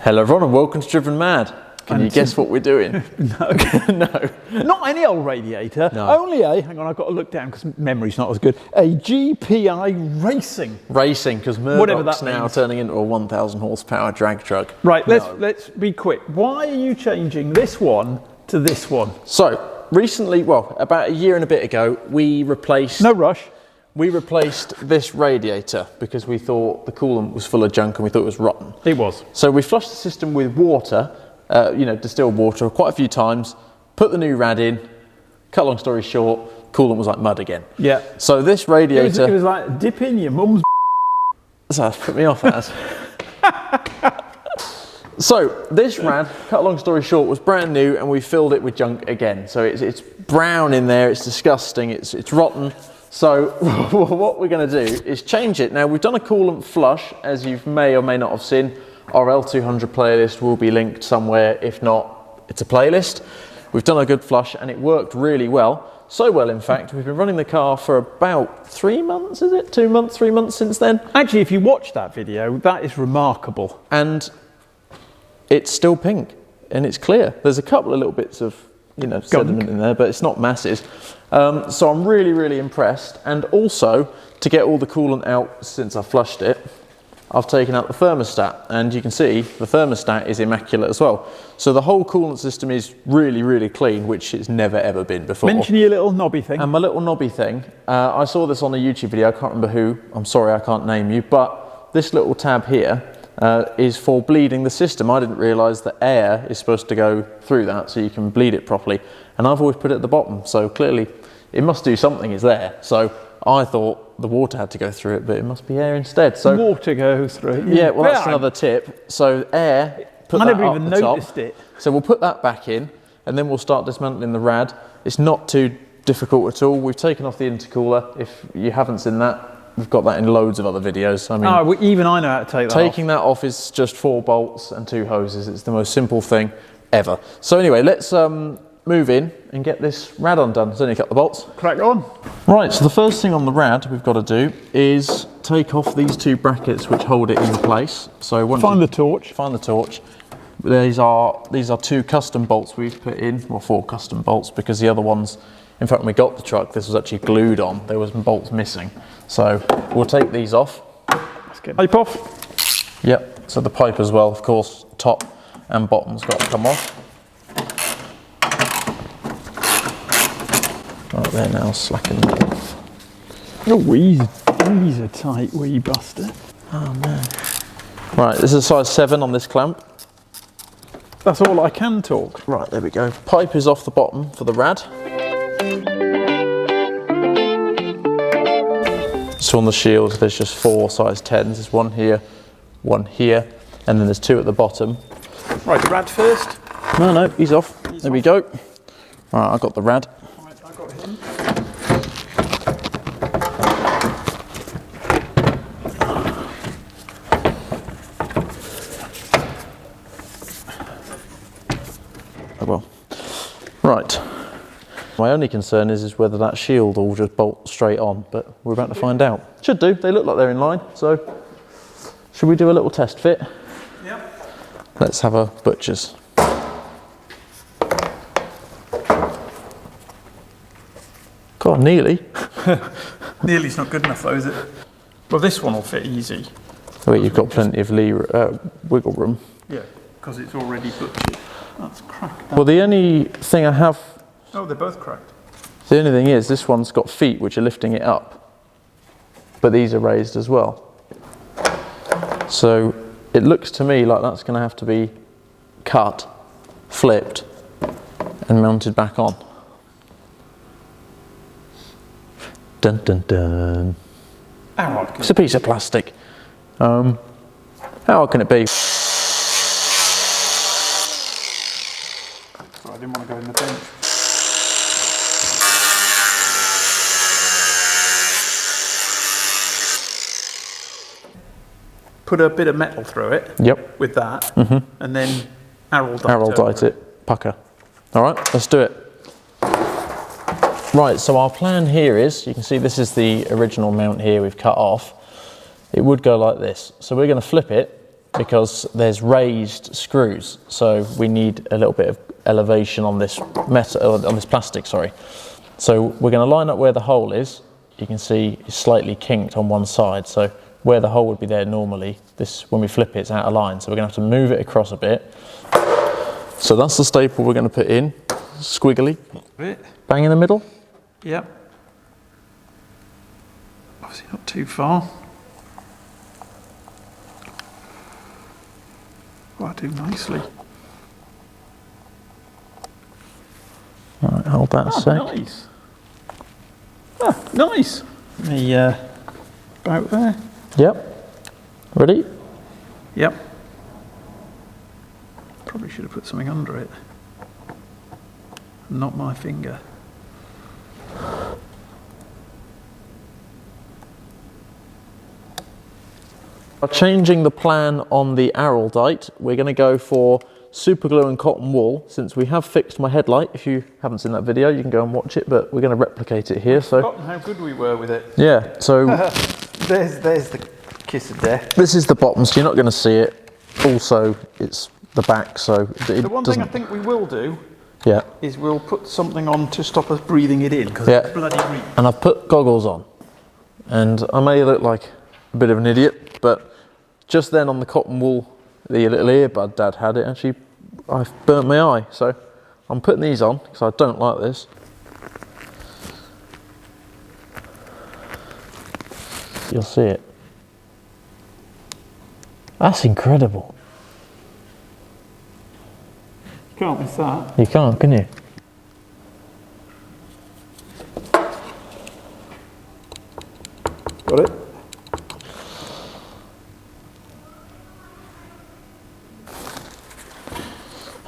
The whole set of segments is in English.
Hello everyone and welcome to Drivenmad. Can you guess what we're doing? No. No. Not any old radiator. No. Only hang on, I've got to look down because memory's not as good. A GPI Racing. Racing, because Murdock's now turning into a 1,000 horsepower drag truck. Right, let's be quick. Why are you changing this one to this one? So, recently, well, about a year and a bit ago, we replaced... No rush. We replaced this radiator because we thought the coolant was full of junk and we thought it was rotten. It was. So we flushed the system with water, distilled water quite a few times, put the new rad in, cut long story short, coolant was like mud again. Yeah. So this radiator... It was like dip in your mum's... So put me off as. So this rad, cut long story short, was brand new and we filled it with junk again. So it's brown in there, it's disgusting, it's rotten. So what we're going to do is change it. Now we've done a coolant flush, as you may or may not have seen. Our L200 playlist will be linked somewhere. If not, it's a playlist. We've done a good flush and it worked really well. So well, in fact, we've been running the car for about 3 months, is it? 2 months, 3 months since then? Actually, if you watch that video, that is remarkable. And it's still pink and it's clear. There's a couple of little bits of sediment in there, but it's not masses. So I'm really, really impressed. And also, to get all the coolant out since I flushed it, I've taken out the thermostat, and you can see the thermostat is immaculate as well. So the whole coolant system is really, really clean, which it's never ever been before. Mention your little knobby thing. And my little knobby thing, I saw this on a YouTube video, I can't remember who, I'm sorry I can't name you, but this little tab here is for bleeding the system. I didn't realise that air is supposed to go through that so you can bleed it properly. And I've always put it at the bottom, so clearly it must do something is there. So I thought the water had to go through it, but it must be air instead. So water goes through it. Yeah, well that's another tip. So air, put that up the top. I never even noticed it. So we'll put that back in and then we'll start dismantling the rad. It's not too difficult at all. We've taken off the intercooler. If you haven't seen that, we've got that in loads of other videos. I mean, even I know how to take that off. Taking that off is just 4 bolts and 2 hoses. It's the most simple thing ever. So anyway, let's move in and get this rad undone. There's only a couple of bolts. Crack on. Right, so the first thing on the rad we've got to do is take off these 2 brackets which hold it in place. So find the torch. Find the torch. These are 2 custom bolts we've put in, well 4 custom bolts, because the other ones, in fact when we got the truck, this was actually glued on. There was some bolts missing. So we'll take these off. Let's get pipe off. Yep, so the pipe as well, of course, top and bottom's got to come off. Right there now, slacken that off. Oh, he's a tight wee buster. Oh man. Right, this is a size 7 on this clamp. That's all I can talk. Right, there we go. Pipe is off the bottom for the rad. So on the shield, there's just 4 size 10s. There's 1 here, 1 here, and then there's 2 at the bottom. Right, the rad first. No, he's off. There we go. Right, I got the rad. Right, I got him. Oh well. Right. My only concern is whether that shield will just bolt straight on, but we're about to find out. Should do, they look like they're in line, so should we do a little test fit? Yep. Let's have a butcher's. God, nearly. Nearly's not good enough though, is it? Well, this one will fit easy. Wait, you've got plenty of wiggle room. Yeah, because it's already butchered. That's cracked. Well, the only thing I have... Oh, they're both cracked. The only thing is, this one's got feet which are lifting it up, but these are raised as well. So it looks to me like that's going to have to be cut, flipped, and mounted back on. Dun dun dun. How hard It's a piece of plastic. How hard can it be? I didn't want to go in the bench. Put a bit of metal through it. Yep. With that, and then arrow Dite it, pucker. All right, let's do it. Right, so our plan here is, you can see this is the original mount here we've cut off. It would go like this. So we're going to flip it because there's raised screws, so we need a little bit of elevation on this metal, on this plastic, sorry. So we're going to line up where the hole is. You can see it's slightly kinked on one side, so where the hole would be there normally, this, when we flip it, it's out of line, so we're going to have to move it across a bit. So that's the staple we're going to put in, squiggly, bang in the middle. Yep. Obviously not too far. Oh, I do nicely. All right, hold that a sec. Nice. Ah, nice. About there. Yep. Ready? Yep. Probably should have put something under it. Not my finger. Changing the plan on the Araldite, we're going to go for super glue and cotton wool, since we have fixed my headlight. If you haven't seen that video, you can go and watch it, but we're going to replicate it here. So, Forgotten how good we were with it. yeah, so there's the kiss of death. this is the bottom, so you're not going to see it. Also, it's the back, so it The one thing I think we will do yeah, is we'll put something on to stop us breathing it in, because Yeah. it's bloody green. and I've put goggles on, and I may look like a bit of an idiot, but just then on the cotton wool, the little earbud Dad had, it actually, I've burnt my eye, so I'm putting these on because I don't like this. You'll see it. That's incredible. Can't miss that. You can't, can you? Got it?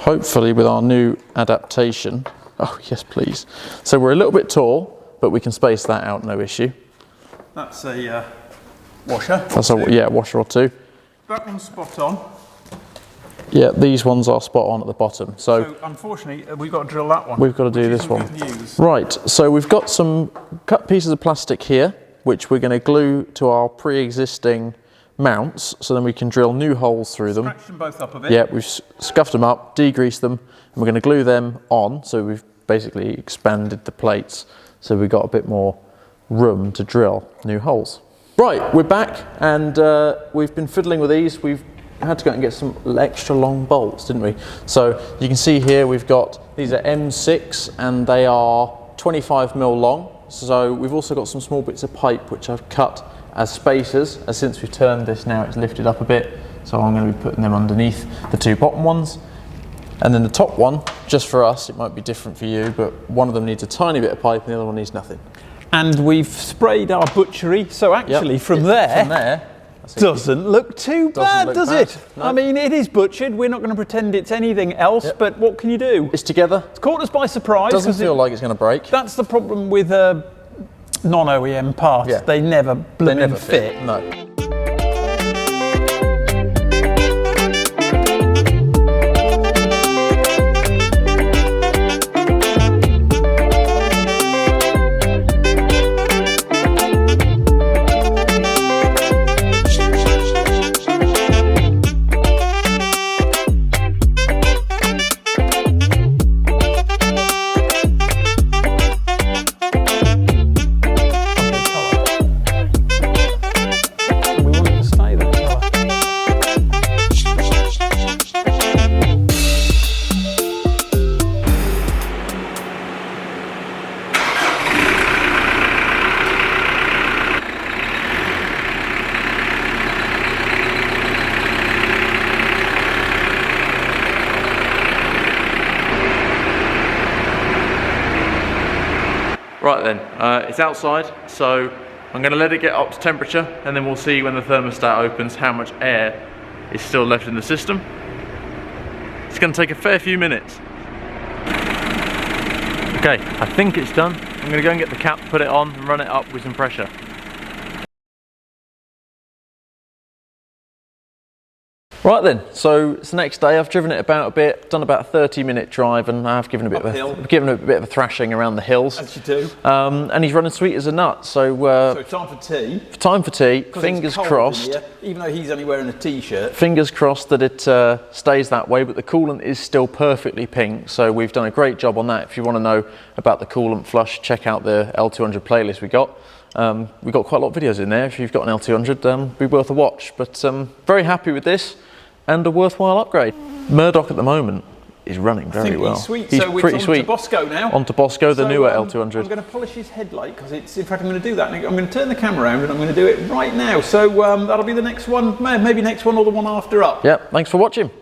Hopefully with our new adaptation, oh yes please. So we're a little bit tall, but we can space that out, no issue. That's a washer. That's a, yeah, washer or two. That one's spot on. Yeah, these ones are spot on at the bottom. So unfortunately, we've got to drill that one. we've got to do this one. Good news. Right, so we've got some cut pieces of plastic here, which we're going to glue to our pre-existing mounts, so then we can drill new holes through them. Scratch them both up a bit. Yeah, we've scuffed them up, degreased them, and we're going to glue them on, so we've basically expanded the plates, so we've got a bit more room to drill new holes. Right, we're back, and we've been fiddling with these. We've had to go and get some extra long bolts, didn't we? So you can see here we've got, these are M6, and they are 25mm long. So we've also got some small bits of pipe which I've cut as spacers, as since we've turned this now it's lifted up a bit, so I'm going to be putting them underneath the two bottom ones. And then the top one, just for us, it might be different for you, but one of them needs a tiny bit of pipe and the other one needs nothing. And we've sprayed our butchery, so actually from there doesn't look too bad, does it? No. I mean, it is butchered. We're not going to pretend it's anything else, but what can you do? It's together. It's caught us by surprise. Doesn't feel like it's going to break. That's the problem with non-OEM parts. Yeah. They never fit. No. Right then, it's outside, so I'm going to let it get up to temperature, and then we'll see when the thermostat opens how much air is still left in the system. It's going to take a fair few minutes. Okay, I think it's done. I'm going to go and get the cap, put it on, and run it up with some pressure. Right then, so it's the next day. I've driven it about a bit, done about a 30-minute drive, and I've given it a bit of a thrashing around the hills. As you do. And he's running sweet as a nut. So, so time for tea. Time for tea. Fingers crossed. Here, even though he's only wearing a t-shirt. Fingers crossed that it stays that way, but the coolant is still perfectly pink. So we've done a great job on that. If you want to know about the coolant flush, check out the L200 playlist we got. We've got quite a lot of videos in there. If you've got an L200, be worth a watch. But very happy with this. And a worthwhile upgrade. Murdock at the moment is running very well. He's sweet. He's so pretty on sweet. To Bosco now. On to Bosco, the newer L200. I'm going to polish his headlight because it's. In fact, I'm going to do that. I'm going to turn the camera around and I'm going to do it right now. So that'll be the next one, maybe next one or the one after up. Yep. Thanks for watching.